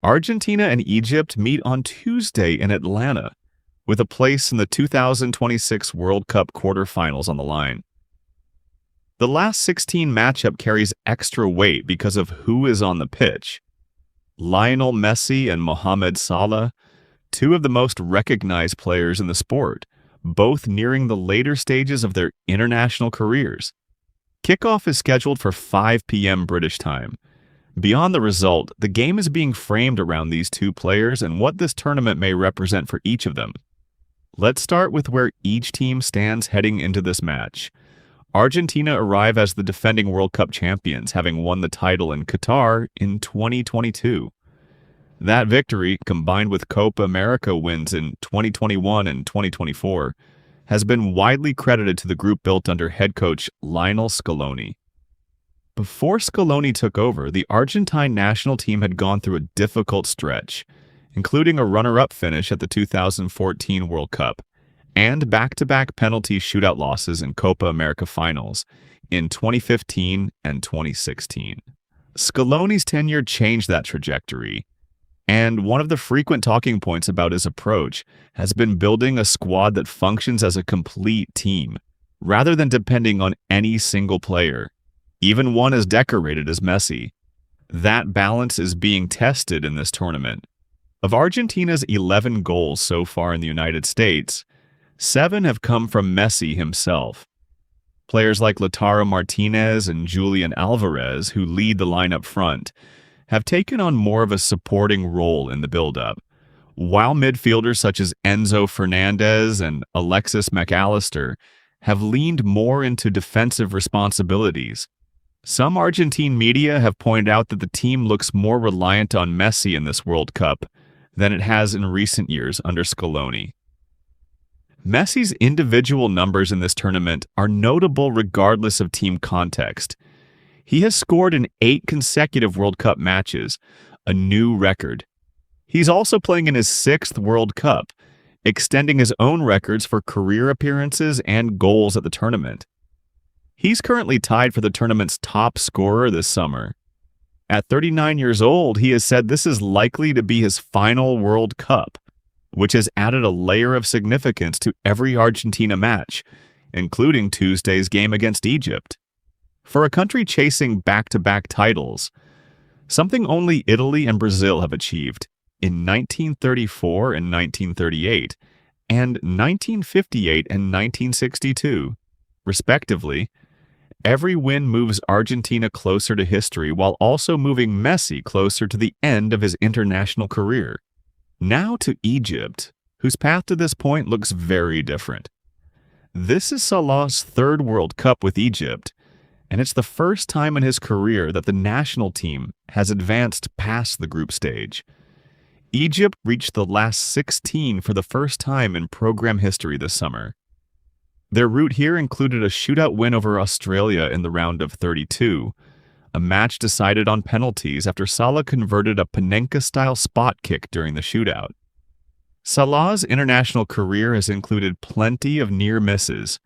Argentina and Egypt meet on Tuesday in Atlanta, with a place in the 2026 World Cup quarterfinals on the line. The last 16 matchup carries extra weight because of who is on the pitch. Lionel Messi and Mohamed Salah, two of the most recognized players in the sport, both nearing the later stages of their international careers. Kickoff is scheduled for 5 p.m. British time. Beyond the result, the game is being framed around these two players and what this tournament may represent for each of them. Let's start with where each team stands heading into this match. Argentina arrive as the defending World Cup champions, having won the title in Qatar in 2022. That victory, combined with Copa America wins in 2021 and 2024, has been widely credited to the group built under head coach Lionel Scaloni. Before Scaloni took over, the Argentine national team had gone through a difficult stretch, including a runner-up finish at the 2014 World Cup and back-to-back penalty shootout losses in Copa America finals in 2015 and 2016. Scaloni's tenure changed that trajectory, and one of the frequent talking points about his approach has been building a squad that functions as a complete team, rather than depending on any single player, even one as decorated as Messi. That balance is being tested in this tournament. Of Argentina's 11 goals so far in the United States, 7 have come from Messi himself. Players like Lautaro Martinez and Julian Alvarez, who lead the line up front, have taken on more of a supporting role in the build-up, while midfielders such as Enzo Fernandez and Alexis McAllister have leaned more into defensive responsibilities. Some Argentine media have pointed out that the team looks more reliant on Messi in this World Cup than it has in recent years under Scaloni. Messi's individual numbers in this tournament are notable regardless of team context. He has scored in 8 consecutive World Cup matches, a new record. He's also playing in his 6th World Cup, extending his own records for career appearances and goals at the tournament. He's currently tied for the tournament's top scorer this summer. At 39 years old, he has said this is likely to be his final World Cup, which has added a layer of significance to every Argentina match, including Tuesday's game against Egypt. For a country chasing back-to-back titles, something only Italy and Brazil have achieved in 1934 and 1938, and 1958 and 1962, respectively, every win moves Argentina closer to history while also moving Messi closer to the end of his international career. Now to Egypt, whose path to this point looks very different. This is Salah's 3rd World Cup with Egypt, and it's the first time in his career that the national team has advanced past the group stage. Egypt reached the last 16 for the first time in program history this summer. Their route here included a shootout win over Australia in the round of 32, a match decided on penalties after Salah converted a Panenka-style spot kick during the shootout. Salah's international career has included plenty of near misses.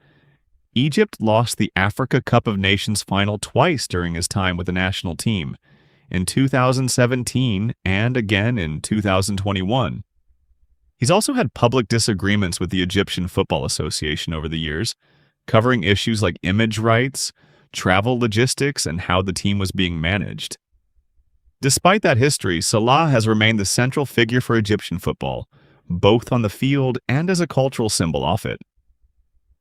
Egypt lost the Africa Cup of Nations final twice during his time with the national team, in 2017 and again in 2021. He's also had public disagreements with the Egyptian Football Association over the years, covering issues like image rights, travel logistics, and how the team was being managed. Despite that history, Salah has remained the central figure for Egyptian football, both on the field and as a cultural symbol off it.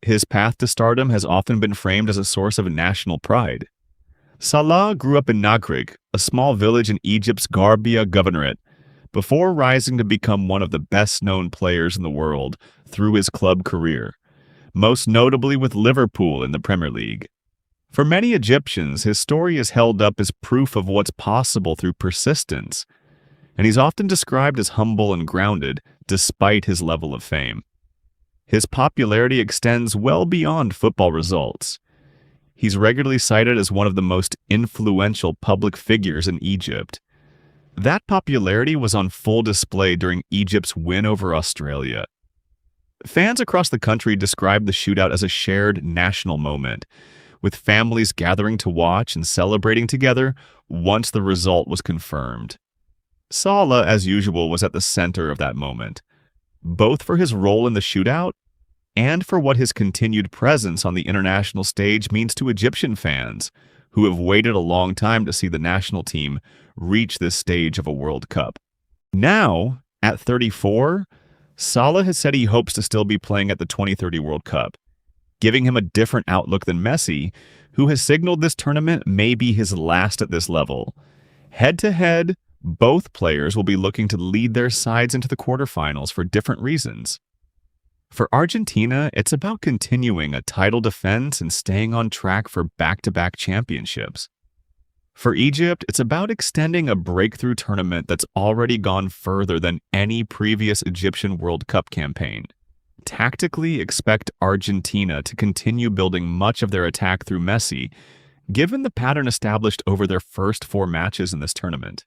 His path to stardom has often been framed as a source of national pride. Salah grew up in Nakhrig, a small village in Egypt's Garbia Governorate, before rising to become one of the best-known players in the world through his club career, most notably with Liverpool in the Premier League. For many Egyptians, his story is held up as proof of what's possible through persistence, and he's often described as humble and grounded despite his level of fame. His popularity extends well beyond football results. He's regularly cited as one of the most influential public figures in Egypt. That popularity was on full display during Egypt's win over Australia. Fans across the country describe the shootout as a shared national moment, with families gathering to watch and celebrating together once the result was confirmed. Salah, as usual, was at the center of that moment, both for his role in the shootout and for what his continued presence on the international stage means to Egyptian fans, who have waited a long time to see the national team reach this stage of a World Cup. Now, at 34, Salah has said he hopes to still be playing at the 2030 World Cup, giving him a different outlook than Messi, who has signaled this tournament may be his last at this level. Head-to-head, both players will be looking to lead their sides into the quarterfinals for different reasons. For Argentina, it's about continuing a title defense and staying on track for back-to-back championships. For Egypt, it's about extending a breakthrough tournament that's already gone further than any previous Egyptian World Cup campaign. Tactically, expect Argentina to continue building much of their attack through Messi, given the pattern established over their first 4 matches in this tournament.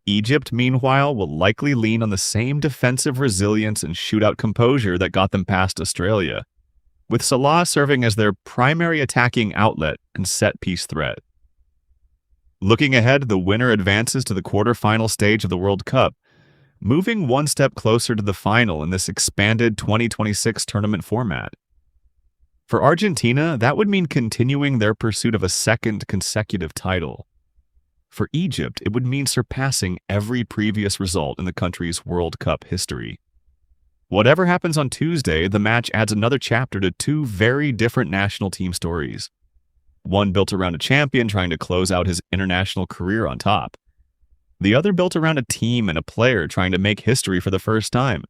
Egypt, meanwhile, will likely lean on the same defensive resilience and shootout composure that got them past Australia, with Salah serving as their primary attacking outlet and set-piece threat. Looking ahead, the winner advances to the quarterfinal stage of the World Cup, moving one step closer to the final in this expanded 2026 tournament format. For Argentina, that would mean continuing their pursuit of a second consecutive title. For Egypt, it would mean surpassing every previous result in the country's World Cup history. Whatever happens on Tuesday, the match adds another chapter to 2 very different national team stories. One built around a champion trying to close out his international career on top. The other built around a team and a player trying to make history for the first time.